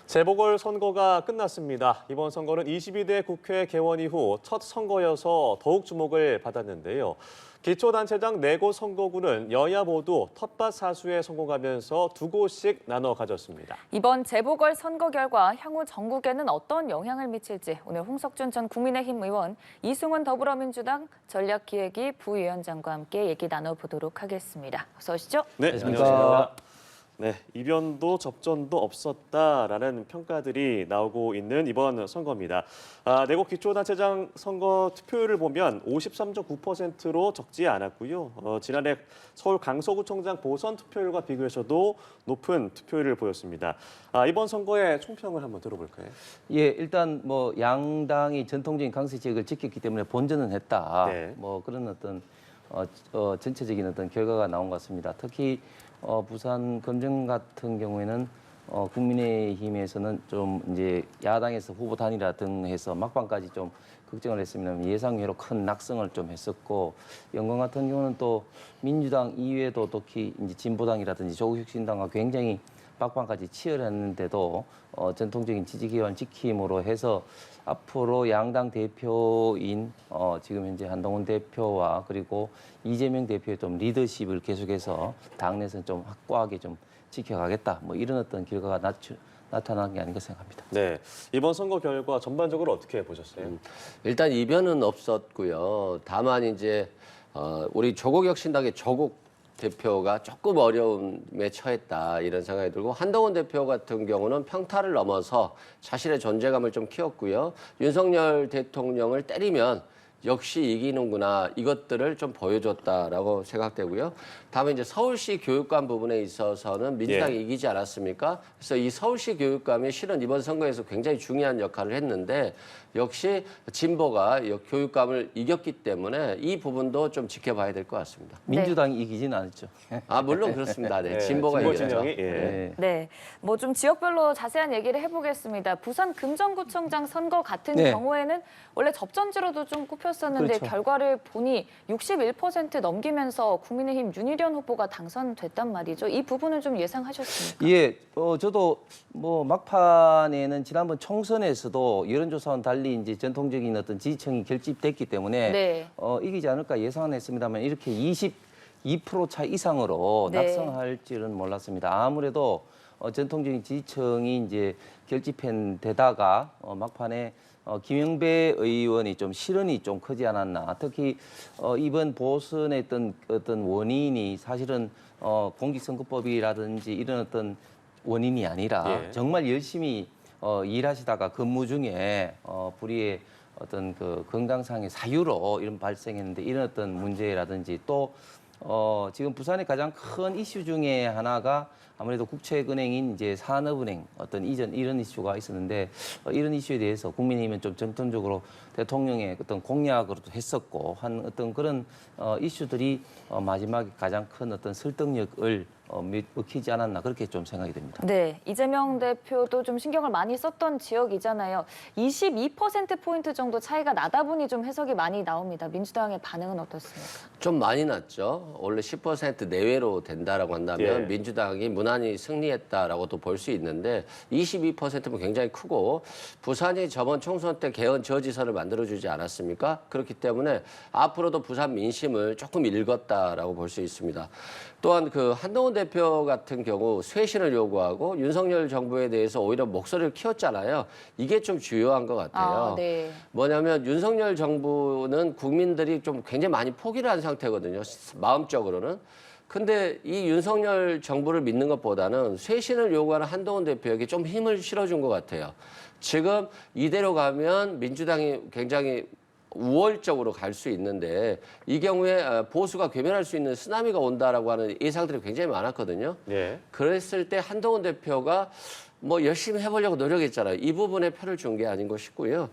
재보궐선거가 끝났습니다. 이번 선거는 22대 국회 개원 이후 첫 선거여서 더욱 주목을 받았는데요. 기초단체장 4곳 선거구는 여야 모두 텃밭 사수에 성공하면서 2곳씩 나눠 가졌습니다. 이번 재보궐 선거 결과 향후 전국에는 어떤 영향을 미칠지 오늘 홍석준 전 국민의힘 의원, 이승원 더불어민주당 전략기획위 부위원장과 함께 얘기 나눠보도록 하겠습니다. 어서 오시죠. 네, 안녕하십니까. 네, 이변도 접전도 없었다라는 평가들이 나오고 있는 이번 선거입니다. 내곡 기초단체장 선거 투표율을 보면 53.9%로 적지 않았고요. 지난해 서울 강서구청장 보선 투표율과 비교해서도 높은 투표율을 보였습니다. 이번 선거의 총평을 한번 들어볼까요? 예, 일단 뭐 양당이 전통적인 강세 지역을 지켰기 때문에 본전은 했다. 네. 뭐 그런 어떤 전체적인 어떤 결과가 나온 것 같습니다. 특히 부산 검정 같은 경우에는 국민의힘에서는 좀 이제 야당에서 후보 단일화 등 해서 막판까지 좀 걱정을 했습니다. 예상외로 큰 낙승을 좀 했었고, 영광 같은 경우는 또 민주당 이외에도 특히 이제 진보당이라든지 조국혁신당과 굉장히 막판까지 치열했는데도 전통적인 지지 기반 지킴으로 해서 앞으로 양당 대표인 지금 현재 한동훈 대표와 그리고 이재명 대표의 좀 리더십을 계속해서 당내에서는 좀 확고하게 좀 지켜가겠다. 뭐 이런 어떤 결과가 나타난 게 아닌가 생각합니다. 네, 이번 선거 결과 전반적으로 어떻게 보셨어요? 일단 이변은 없었고요. 다만 이제 우리 조국혁신당의 조국 대표가 조금 어려움에 처했다 이런 생각이 들고, 한동훈 대표 같은 경우는 평타를 넘어서 자신의 존재감을 좀 키웠고요. 윤석열 대통령을 때리면 역시 이기는구나, 이것들을 좀 보여줬다라고 생각되고요. 다음에 이제 서울시 교육감 부분에 있어서는 민주당이 이기지 않았습니까? 그래서 이 서울시 교육감이 실은 이번 선거에서 굉장히 중요한 역할을 했는데, 역시 진보가 교육감을 이겼기 때문에 이 부분도 좀 지켜봐야 될 것 같습니다. 민주당이 이기지는 않았죠. 물론 그렇습니다. 네, 네, 진보가 진보 이겼죠. 진영이, 네, 뭐 좀 지역별로 자세한 얘기를 해보겠습니다. 부산 금정구청장 선거 같은 네. 경우에는 원래 접전지로도 좀 꼽혔었는데 그렇죠. 결과를 보니 61% 넘기면서 국민의힘 윤희련 후보가 당선됐단 말이죠. 이 부분은 좀 예상하셨습니까? 예, 저도 뭐 막판에는 지난번 총선에서도 여론조사와는 달리 이제 전통적인 어떤 지지층이 결집됐기 때문에 네. 이기지 않을까 예상은 했습니다만 이렇게 22% 차 이상으로 네. 낙성할 줄은 몰랐습니다. 아무래도 전통적인 지지층이 이제 결집한 데다가 막판에 김영배 의원이 좀 실언이 좀 크지 않았나. 특히 이번 보선의 어떤 원인이 사실은 공직선거법이라든지 이런 어떤 원인이 아니라 정말 열심히 일하시다가 근무 중에 불의의 어떤 그 건강상의 사유로 이런 발생했는데, 이런 어떤 문제라든지 또 지금 부산의 가장 큰 이슈 중에 하나가 아무래도 국책은행인 이제 산업은행 어떤 이전 이런 이슈가 있었는데, 이런 이슈에 대해서 국민의힘은 좀 전통적으로 대통령의 어떤 공약으로도 했었고 한 어떤 그런 이슈들이 마지막에 가장 큰 어떤 설득력을 먹히지 않았나, 그렇게 좀 생각이 됩니다. 네, 이재명 대표도 좀 신경을 많이 썼던 지역이잖아요. 22%포인트 정도 차이가 나다 보니 좀 해석이 많이 나옵니다. 민주당의 반응은 어떻습니까? 좀 많이 났죠. 원래 10% 내외로 된다라고 한다면 민주당이 무난히 승리했다라고도 볼 수 있는데, 22%면 굉장히 크고, 부산이 저번 총선 때 개헌 저지선을 만들어주지 않았습니까? 그렇기 때문에 앞으로도 부산 민심을 조금 읽었다라고 볼 수 있습니다. 또한 그 한동훈 대표 같은 경우 쇄신을 요구하고 윤석열 정부에 대해서 오히려 목소리를 키웠잖아요. 이게 좀 주요한 것 같아요. 네. 뭐냐면 윤석열 정부는 국민들이 좀 굉장히 많이 포기를 한 상태거든요. 마음적으로는. 근데 이 윤석열 정부를 믿는 것보다는 쇄신을 요구하는 한동훈 대표에게 좀 힘을 실어준 것 같아요. 지금 이대로 가면 민주당이 굉장히 우월적으로 갈 수 있는데, 이 경우에 보수가 괴멸할 수 있는 쓰나미가 온다라고 하는 예상들이 굉장히 많았거든요. 그랬을 때 한동훈 대표가 뭐 열심히 해보려고 노력했잖아요. 이 부분에 표를 준 게 아닌가 싶고요.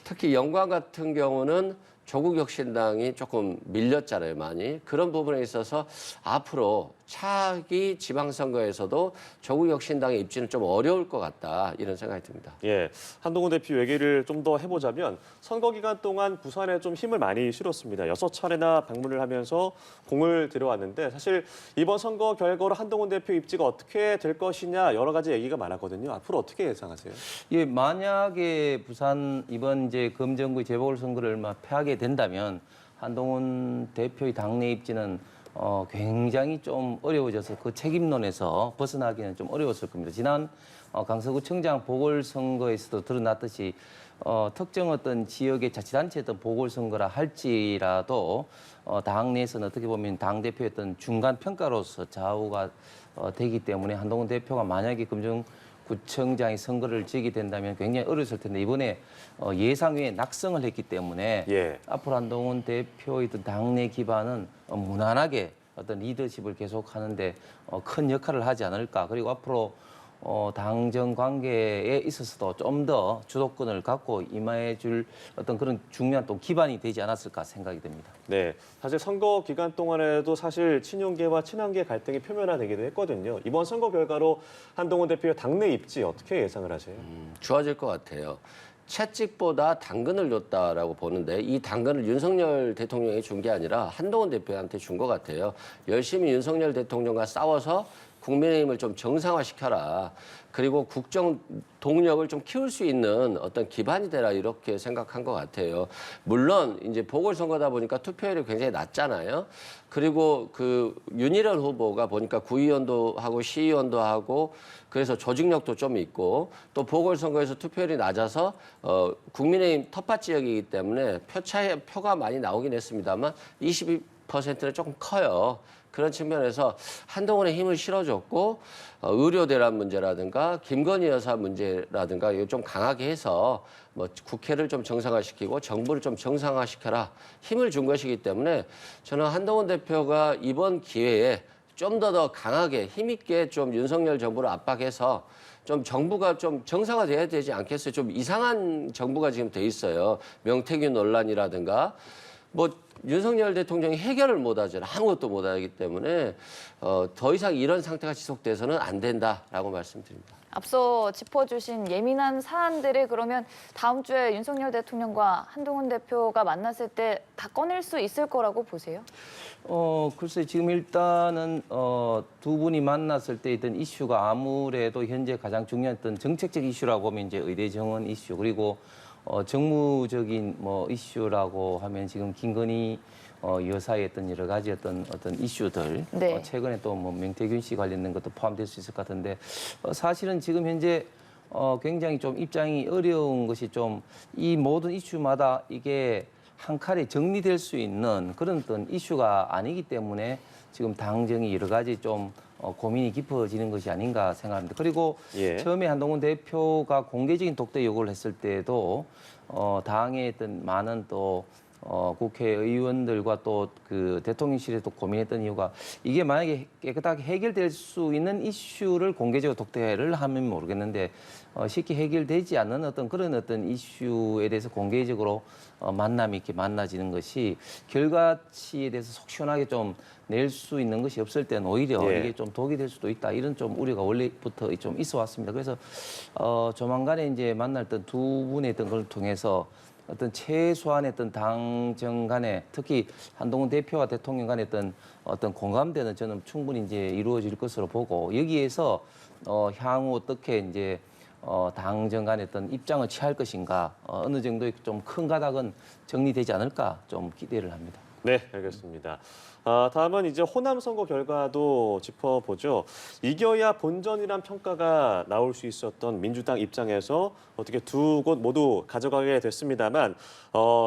특히 영광 같은 경우는 조국혁신당이 조금 밀렸잖아요, 많이. 그런 부분에 있어서 앞으로 차기 지방선거에서도 조국혁신당의 입지는 좀 어려울 것 같다 이런 생각이 듭니다. 예, 한동훈 대표 얘기를 좀 더 해보자면 선거 기간 동안 부산에 좀 힘을 많이 실었습니다. 6차례나 방문을 하면서 공을 들여왔는데 사실 이번 선거 결과로 한동훈 대표 입지가 어떻게 될 것이냐 여러 가지 얘기가 많았거든요. 앞으로 어떻게 예상하세요? 예, 만약에 부산 이번 이제 금정구 재보궐선거를 패하게 된다면 한동훈 대표의 당내 입지는 굉장히 좀 어려워져서 그 책임론에서 벗어나기는 좀 어려웠을 겁니다. 지난 강서구청장 보궐선거에서도 드러났듯이 특정 어떤 지역의 자치단체였던 보궐선거라 할지라도 당 내에서는 어떻게 보면 당대표의 어떤 중간 평가로서 좌우가 되기 때문에 한동훈 대표가 만약에 금정구청장이 선거를 지게 된다면 굉장히 어려웠을 텐데 이번에 예상 외에 낙성을 했기 때문에 예. 앞으로 한동훈 대표의 어떤 당내 기반은 무난하게 어떤 리더십을 계속하는데 큰 역할을 하지 않을까. 그리고 앞으로 당정 관계에 있어서도 좀 더 주도권을 갖고 임해 줄 어떤 그런 중요한 또 기반이 되지 않았을까 생각이 됩니다. 네, 사실 선거 기간 동안에도 사실 친윤계와 친한계 갈등이 표면화되기도 했거든요. 이번 선거 결과로 한동훈 대표의 당내 입지 어떻게 예상을 하세요? 좋아질 것 같아요. 채찍보다 당근을 줬다라고 보는데 이 당근을 윤석열 대통령이 준 게 아니라 한동훈 대표한테 준 것 같아요. 열심히 윤석열 대통령과 싸워서 국민의힘을 좀 정상화시켜라. 그리고 국정 동력을 좀 키울 수 있는 어떤 기반이 되라 이렇게 생각한 것 같아요. 물론 이제 보궐선거다 보니까 투표율이 굉장히 낮잖아요. 그리고 그 윤희열 후보가 보니까 구의원도 하고 시의원도 하고 그래서 조직력도 좀 있고 또 보궐선거에서 투표율이 낮아서 국민의힘 텃밭 지역이기 때문에 표가 많이 나오긴 했습니다만 22%는 조금 커요. 그런 측면에서 한동훈의 힘을 실어줬고 의료 대란 문제라든가 김건희 여사 문제라든가 이거 좀 강하게 해서 뭐 국회를 좀 정상화시키고 정부를 좀 정상화시켜라 힘을 준 것이기 때문에 저는 한동훈 대표가 이번 기회에 좀 더 강하게 힘있게 좀 윤석열 정부를 압박해서 좀 정부가 좀 정상화돼야 되지 않겠어요? 좀 이상한 정부가 지금 돼 있어요. 명태균 논란이라든가 뭐 윤석열 대통령이 해결을 못하잖아요. 아무것도 못하기 때문에 더 이상 이런 상태가 지속돼서는 안 된다라고 말씀드립니다. 앞서 짚어주신 예민한 사안들을 그러면 다음 주에 윤석열 대통령과 한동훈 대표가 만났을 때 다 꺼낼 수 있을 거라고 보세요? 글쎄 지금 일단은 두 분이 만났을 때 있던 이슈가 아무래도 현재 가장 중요한 어떤 정책적 이슈라고 하면 이제 의대 정원 이슈 그리고 정무적인 뭐 이슈라고 하면 지금 김건희 여사의 어떤 여러 가지 어떤 이슈들 네. 최근에 또 뭐 명태균 씨 관련된 것도 포함될 수 있을 것 같은데 사실은 지금 현재 굉장히 좀 입장이 어려운 것이 좀 이 모든 이슈마다 이게 한 칼에 정리될 수 있는 그런 어떤 이슈가 아니기 때문에 지금 당정이 여러 가지 좀 고민이 깊어지는 것이 아닌가 생각합니다. 그리고 예. 처음에 한동훈 대표가 공개적인 독대 요구를 했을 때도 당의 어떤 많은 또 국회의원들과 또 그 대통령실에서 고민했던 이유가 이게 만약에 깨끗하게 해결될 수 있는 이슈를 공개적으로 독대를 하면 모르겠는데 쉽게 해결되지 않는 어떤 그런 어떤 이슈에 대해서 공개적으로 만남이 이렇게 만나지는 것이 결과치에 대해서 속 시원하게 좀 낼 수 있는 것이 없을 때는 오히려 예. 이게 좀 독이 될 수도 있다 이런 좀 우려가 원래부터 좀 있어 왔습니다. 그래서 조만간에 이제 만날 때 두 분의 어떤 걸 통해서 어떤 최소한의 어떤 당정 간에 특히 한동훈 대표와 대통령 간의 어떤 공감대는 저는 충분히 이제 이루어질 것으로 보고 여기에서 향후 어떻게 이제 당정 간의 어떤 입장을 취할 것인가 어느 정도의 좀 큰 가닥은 정리되지 않을까 좀 기대를 합니다. 네, 알겠습니다. 다음은 이제 호남 선거 결과도 짚어보죠. 이겨야 본전이란 평가가 나올 수 있었던 민주당 입장에서 어떻게 두 곳 모두 가져가게 됐습니다만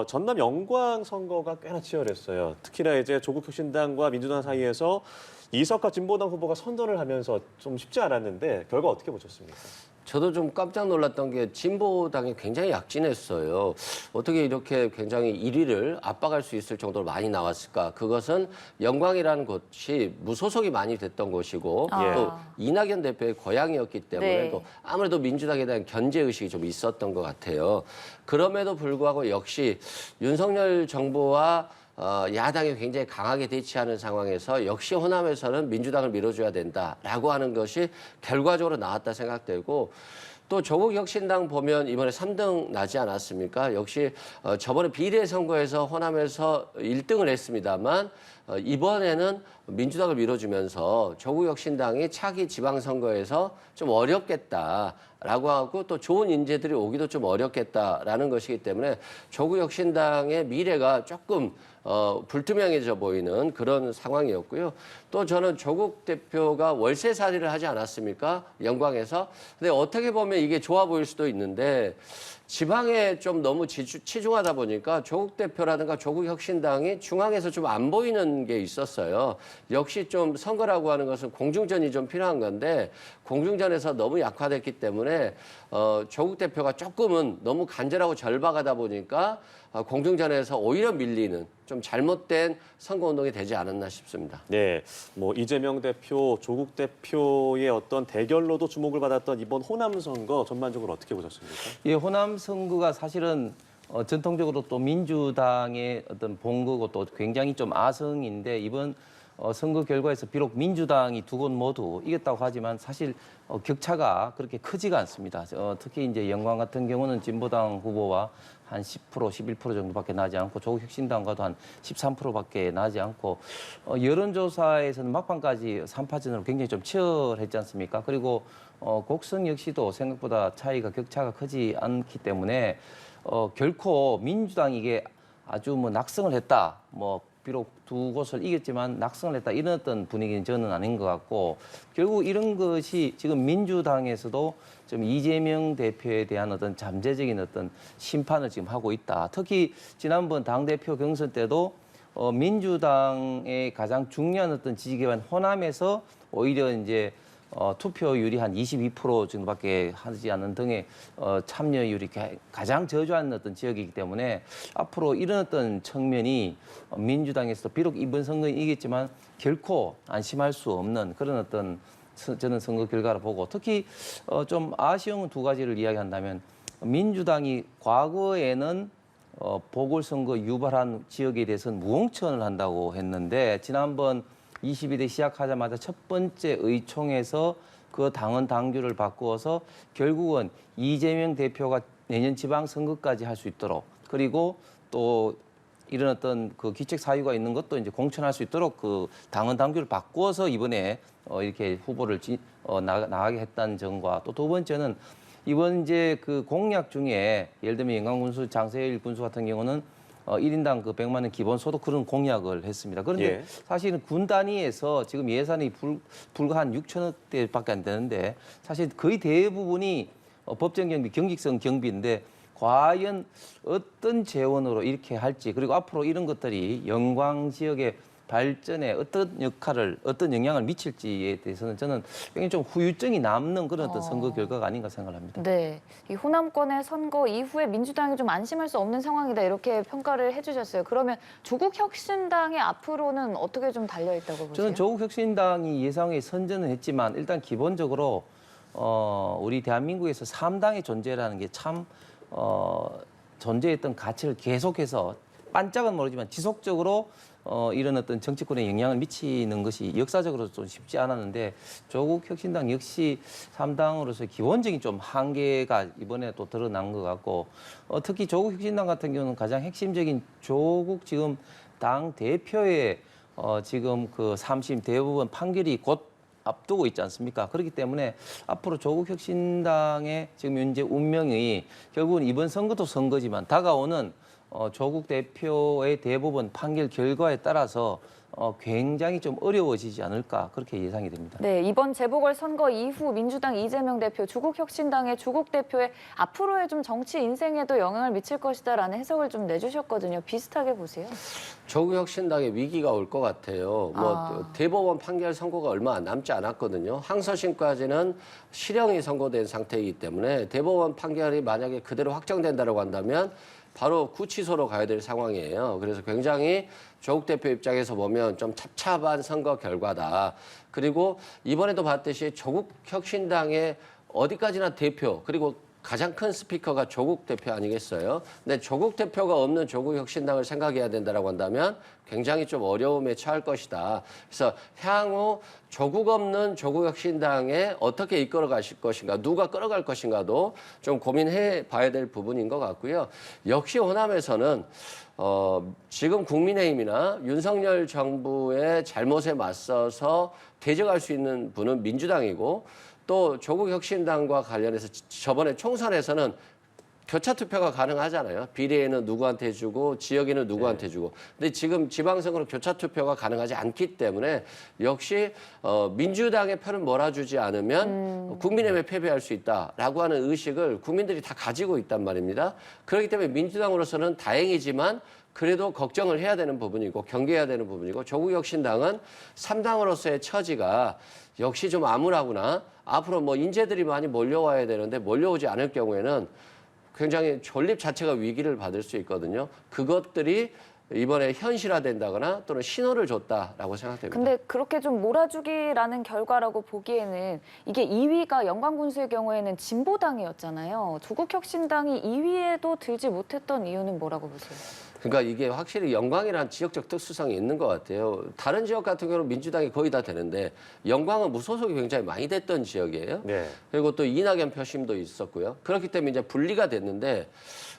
전남 영광 선거가 꽤나 치열했어요. 특히나 이제 조국혁신당과 민주당 사이에서 이석화 진보당 후보가 선전을 하면서 좀 쉽지 않았는데 결과 어떻게 보셨습니까? 저도 좀 깜짝 놀랐던 게 진보당이 굉장히 약진했어요. 어떻게 이렇게 굉장히 1위를 압박할 수 있을 정도로 많이 나왔을까? 그것은 영광이라는 곳이 무소속이 많이 됐던 곳이고 또 이낙연 대표의 고향이었기 때문에 네. 또 아무래도 민주당에 대한 견제의식이 좀 있었던 것 같아요. 그럼에도 불구하고 역시 윤석열 정부와 야당이 굉장히 강하게 대치하는 상황에서 역시 호남에서는 민주당을 밀어줘야 된다라고 하는 것이 결과적으로 나왔다 생각되고 또 조국혁신당 보면 이번에 3등 나지 않았습니까? 역시 저번에 비례선거에서 호남에서 1등을 했습니다만 이번에는 민주당을 밀어주면서 조국혁신당이 차기 지방선거에서 좀 어렵겠다라고 하고 또 좋은 인재들이 오기도 좀 어렵겠다라는 것이기 때문에 조국혁신당의 미래가 조금 불투명해져 보이는 그런 상황이었고요. 또 저는 조국 대표가 월세살이를 하지 않았습니까? 영광에서. 근데 어떻게 보면 이게 좋아 보일 수도 있는데 지방에 좀 너무 치중하다 보니까 조국 대표라든가 조국혁신당이 중앙에서 좀 안 보이는 게 있었어요. 역시 좀 선거라고 하는 것은 공중전이 좀 필요한 건데 공중전에서 너무 약화됐기 때문에 조국 대표가 조금은 너무 간절하고 절박하다 보니까 공중전에서 오히려 밀리는 좀 잘못된 선거운동이 되지 않았나 싶습니다. 네, 뭐 이재명 대표, 조국 대표의 어떤 대결로도 주목을 받았던 이번 호남 선거 전반적으로 어떻게 보셨습니까? 예, 호남 선거가 사실은 전통적으로 또 민주당의 어떤 본거고 또 굉장히 좀 아성인데 이번 선거 결과에서 비록 민주당이 두 곳 모두 이겼다고 하지만 사실 격차가 그렇게 크지가 않습니다. 특히 이제 영광 같은 경우는 진보당 후보와 한 10%, 11% 정도밖에 나지 않고 조국혁신당과도 한 13%밖에 나지 않고 여론조사에서는 막판까지 3파전으로 굉장히 좀 치열했지 않습니까? 그리고 곡성 역시도 생각보다 차이가 격차가 크지 않기 때문에 결코 민주당이 이게 아주 뭐 낙승을 했다, 뭐 비록 두 곳을 이겼지만 낙승을 했다 이런 어떤 분위기는 저는 아닌 것 같고 결국 이런 것이 지금 민주당에서도 좀 이재명 대표에 대한 어떤 잠재적인 어떤 심판을 지금 하고 있다. 특히 지난번 당대표 경선 때도 민주당의 가장 중요한 어떤 지지기반 호남에서 오히려 이제 투표율이 한 22% 정도밖에 하지 않는 등의 참여율이 가장 저조한 어떤 지역이기 때문에 앞으로 이런 어떤 측면이 민주당에서도 비록 이번 선거에 이겼지만 결코 안심할 수 없는 그런 어떤 저는 선거 결과를 보고 특히 좀 아쉬운 두 가지를 이야기한다면 민주당이 과거에는 보궐선거 유발한 지역에 대해서는 무공천을 한다고 했는데 지난번 22대 시작하자마자 첫 번째 의총에서 그 당원 당규를 바꾸어서 결국은 이재명 대표가 내년 지방선거까지 할 수 있도록 그리고 또 이런 어떤 그 기책 사유가 있는 것도 이제 공천할 수 있도록 그 당원 당규를 바꾸어서 이번에 이렇게 후보를 나가게 했다는 점과 또 두 번째는 이번 이제 그 공약 중에 예를 들면 영광군수 장세일 군수 같은 경우는 1인당 그 100만 원 기본소득 그런 공약을 했습니다. 그런데 예. 사실은 군 단위에서 지금 예산이 불과 한 6천억대밖에 안 되는데 사실 거의 대부분이 법정 경비, 경직성 경비인데 과연 어떤 재원으로 이렇게 할지 그리고 앞으로 이런 것들이 영광 지역의 발전에 어떤 역할을, 어떤 영향을 미칠지에 대해서는 저는 굉장히 좀 후유증이 남는 그런 어떤 선거 결과가 아닌가 생각합니다. 네, 이 호남권의 선거 이후에 민주당이 좀 안심할 수 없는 상황이다 이렇게 평가를 해주셨어요. 그러면 조국혁신당의 앞으로는 어떻게 좀 달려 있다고 보세요? 저는 조국혁신당이 예상에 선전은 했지만 일단 기본적으로 우리 대한민국에서 3당의 존재라는 게 참 존재했던 가치를 계속해서 반짝은 모르지만 지속적으로 이런 어떤 정치권에 영향을 미치는 것이 역사적으로 좀 쉽지 않았는데 조국 혁신당 역시 3당으로서 기본적인 좀 한계가 이번에 또 드러난 것 같고 특히 조국 혁신당 같은 경우는 가장 핵심적인 조국 지금 당 대표의 지금 그 3심 대법원 판결이 곧 앞두고 있지 않습니까? 그렇기 때문에 앞으로 조국 혁신당의 지금 현재 운명이 결국은 이번 선거도 선거지만 다가오는 조국 대표의 대법원 판결 결과에 따라서 굉장히 좀 어려워지지 않을까 그렇게 예상이 됩니다. 네, 이번 재보궐선거 이후 민주당 이재명 대표, 조국혁신당의 조국 대표의 앞으로의 좀 정치 인생에도 영향을 미칠 것이다라는 해석을 좀 내주셨거든요. 비슷하게 보세요. 조국혁신당의 위기가 올 것 같아요. 대법원 판결 선고가 얼마 남지 않았거든요. 항소심까지는 실형이 선고된 상태이기 때문에 대법원 판결이 만약에 그대로 확정된다고 한다면 바로 구치소로 가야 될 상황이에요. 그래서 굉장히 조국 대표 입장에서 보면 좀 찹찹한 선거 결과다. 그리고 이번에도 봤듯이 조국 혁신당의 어디까지나 대표 그리고 가장 큰 스피커가 조국 대표 아니겠어요? 근데 조국 대표가 없는 조국혁신당을 생각해야 된다라고 한다면 굉장히 좀 어려움에 처할 것이다. 그래서 향후 조국 없는 조국혁신당에 어떻게 이끌어 가실 것인가, 누가 끌어갈 것인가도 좀 고민해 봐야 될 부분인 것 같고요. 역시 호남에서는 지금 국민의힘이나 윤석열 정부의 잘못에 맞서서 대적할 수 있는 분은 민주당이고 또 조국혁신당과 관련해서 저번에 총선에서는 교차 투표가 가능하잖아요. 비례에는 누구한테 주고 지역에는 누구한테 주고. 근데 지금 지방선거는 교차 투표가 가능하지 않기 때문에 역시 민주당의 표를 몰아주지 않으면 국민의힘에 패배할 수 있다라고 하는 의식을 국민들이 다 가지고 있단 말입니다. 그렇기 때문에 민주당으로서는 다행이지만 그래도 걱정을 해야 되는 부분이고 경계해야 되는 부분이고 조국혁신당은 3당으로서의 처지가 역시 좀 암울하구나. 앞으로 뭐 인재들이 많이 몰려와야 되는데 몰려오지 않을 경우에는 굉장히 존립 자체가 위기를 받을 수 있거든요. 그것들이 이번에 현실화된다거나 또는 신호를 줬다라고 생각됩니다. 근데 그렇게 좀 몰아주기라는 결과라고 보기에는 이게 2위가 영광군수의 경우에는 진보당이었잖아요. 조국혁신당이 2위에도 들지 못했던 이유는 뭐라고 보세요? 그러니까 이게 확실히 영광이란 지역적 특수성이 있는 것 같아요. 다른 지역 같은 경우는 민주당이 거의 다 되는데 영광은 무소속이 굉장히 많이 됐던 지역이에요. 네. 그리고 또 이낙연 표심도 있었고요. 그렇기 때문에 이제 분리가 됐는데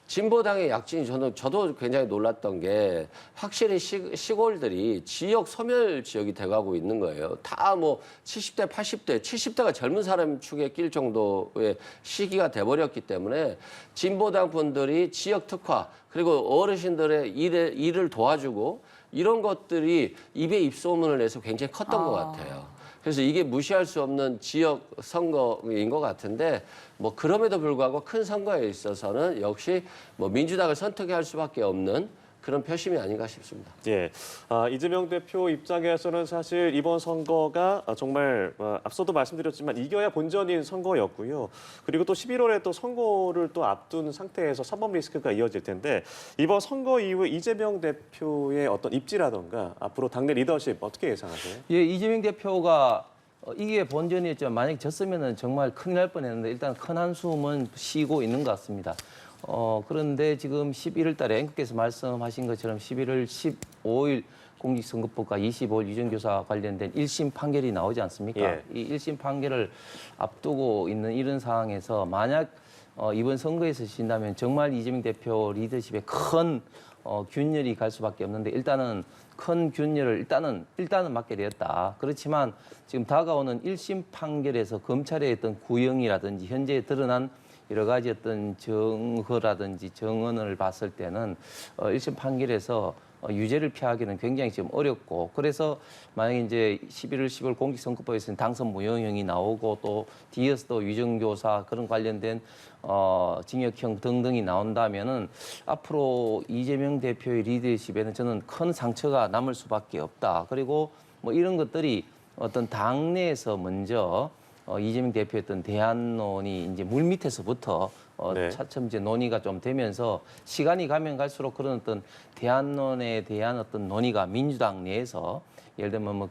진보당의 약진이 저도 굉장히 놀랐던 게 확실히 시골들이 지역 소멸 지역이 돼가고 있는 거예요. 다 뭐 70대, 80대, 70대가 젊은 사람 축에 낄 정도의 시기가 돼버렸기 때문에 진보당 분들이 지역 특화 그리고 어르신들의 일을 도와주고 이런 것들이 입에 입소문을 내서 굉장히 컸던 것 같아요. 그래서 이게 무시할 수 없는 지역 선거인 것 같은데 뭐 그럼에도 불구하고 큰 선거에 있어서는 역시 뭐 민주당을 선택할 수밖에 없는 그런 표심이 아닌가 싶습니다. 예, 이재명 대표 입장에서는 사실 이번 선거가 정말 앞서도 말씀드렸지만 이겨야 본전인 선거였고요. 그리고 또 11월에 또 선거를 또 앞둔 상태에서 사법 리스크가 이어질 텐데 이번 선거 이후에 이재명 대표의 어떤 입지라던가 앞으로 당내 리더십 어떻게 예상하세요? 예, 이재명 대표가 이게 본전이었지만 만약 졌으면은 정말 큰일 날 뻔했는데 일단 큰 한숨은 쉬고 있는 것 같습니다. 그런데 지금 11월 달에 앵커께서 말씀하신 것처럼 11월 15일 공직선거법과 25일 유전교사 관련된 1심 판결이 나오지 않습니까? 예. 이 1심 판결을 앞두고 있는 이런 상황에서 만약 이번 선거에서 진다면 정말 이재명 대표 리더십에 큰 균열이 갈 수밖에 없는데 일단은 큰 균열을 일단은 맞게 되었다. 그렇지만 지금 다가오는 1심 판결에서 검찰의 어떤 구형이라든지 현재 드러난 여러 가지 어떤 정허라든지 정언을 봤을 때는 1심 판결에서 유죄를 피하기는 굉장히 지금 어렵고 그래서 만약에 이제 11월 10월 공직선거법에서는 당선 무효형이 나오고 또 뒤에서 또 위정교사 그런 관련된 징역형 등등이 나온다면은 앞으로 이재명 대표의 리더십에는 저는 큰 상처가 남을 수밖에 없다. 그리고 뭐 이런 것들이 어떤 당내에서 먼저 이재명 대표의 어떤 대안론이 이제 물 밑에서부터 네. 차츰 이제 논의가 좀 되면서 시간이 가면 갈수록 그런 어떤 대안론에 대한 어떤 논의가 민주당 내에서 예를 들면 뭐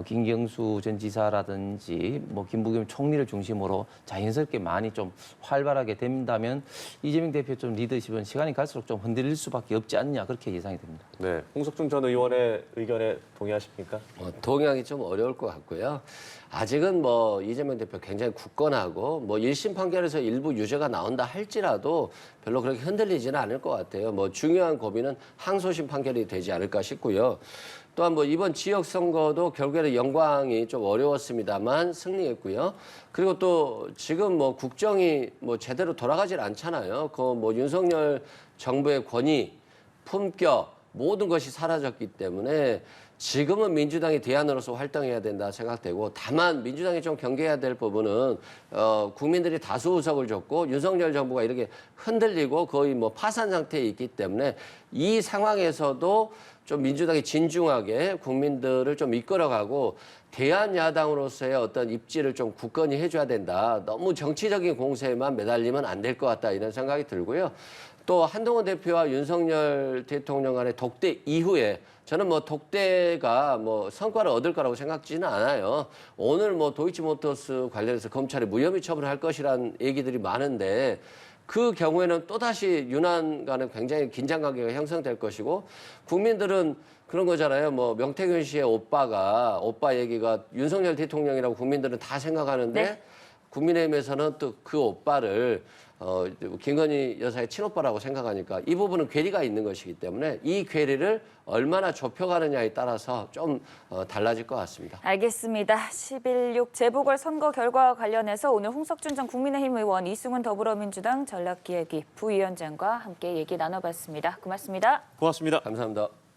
김경수 전 지사라든지 뭐 김부겸 총리를 중심으로 자연스럽게 많이 좀 활발하게 된다면 이재명 대표 좀 리더십은 시간이 갈수록 좀 흔들릴 수밖에 없지 않냐 그렇게 예상이 됩니다. 네, 홍석중 전 의원의 의견에 동의하십니까? 동의하기 좀 어려울 것 같고요. 아직은 뭐 이재명 대표 굉장히 굳건하고 뭐 1심 판결에서 일부 유죄가 나온다 할지라도 별로 그렇게 흔들리지는 않을 것 같아요. 뭐 중요한 고비는 항소심 판결이 되지 않을까 싶고요. 또한 뭐 이번 지역 선거도 결국에는 영광이 좀 어려웠습니다만 승리했고요. 그리고 또 지금 뭐 국정이 뭐 제대로 돌아가질 않잖아요. 그 뭐 윤석열 정부의 권위, 품격 모든 것이 사라졌기 때문에 지금은 민주당이 대안으로서 활동해야 된다 생각되고 다만 민주당이 좀 경계해야 될 부분은 국민들이 다수 의석을 줬고 윤석열 정부가 이렇게 흔들리고 거의 뭐 파산 상태에 있기 때문에 이 상황에서도 좀 민주당이 진중하게 국민들을 좀 이끌어가고 대안 야당으로서의 어떤 입지를 좀 굳건히 해줘야 된다. 너무 정치적인 공세에만 매달리면 안 될 것 같다 이런 생각이 들고요. 또 한동훈 대표와 윤석열 대통령 간의 독대 이후에 저는 뭐 독대가 뭐 성과를 얻을 거라고 생각지는 않아요. 오늘 뭐 도이치모터스 관련해서 검찰이 무혐의 처분을 할 것이라는 얘기들이 많은데 그 경우에는 또다시 윤한 간에 굉장히 긴장 관계가 형성될 것이고 국민들은 그런 거잖아요. 뭐 명태균 씨의 오빠 얘기가 윤석열 대통령이라고 국민들은 다 생각하는데 네. 국민의힘에서는 또 그 오빠를 김건희 여사의 친오빠라고 생각하니까 이 부분은 괴리가 있는 것이기 때문에 이 괴리를 얼마나 좁혀가느냐에 따라서 좀 달라질 것 같습니다. 알겠습니다. 11.6 재보궐 선거 결과와 관련해서 오늘 홍석준 전 국민의힘 의원, 이승훈 더불어민주당 전략기획위 부위원장과 함께 얘기 나눠봤습니다. 고맙습니다. 고맙습니다. 감사합니다.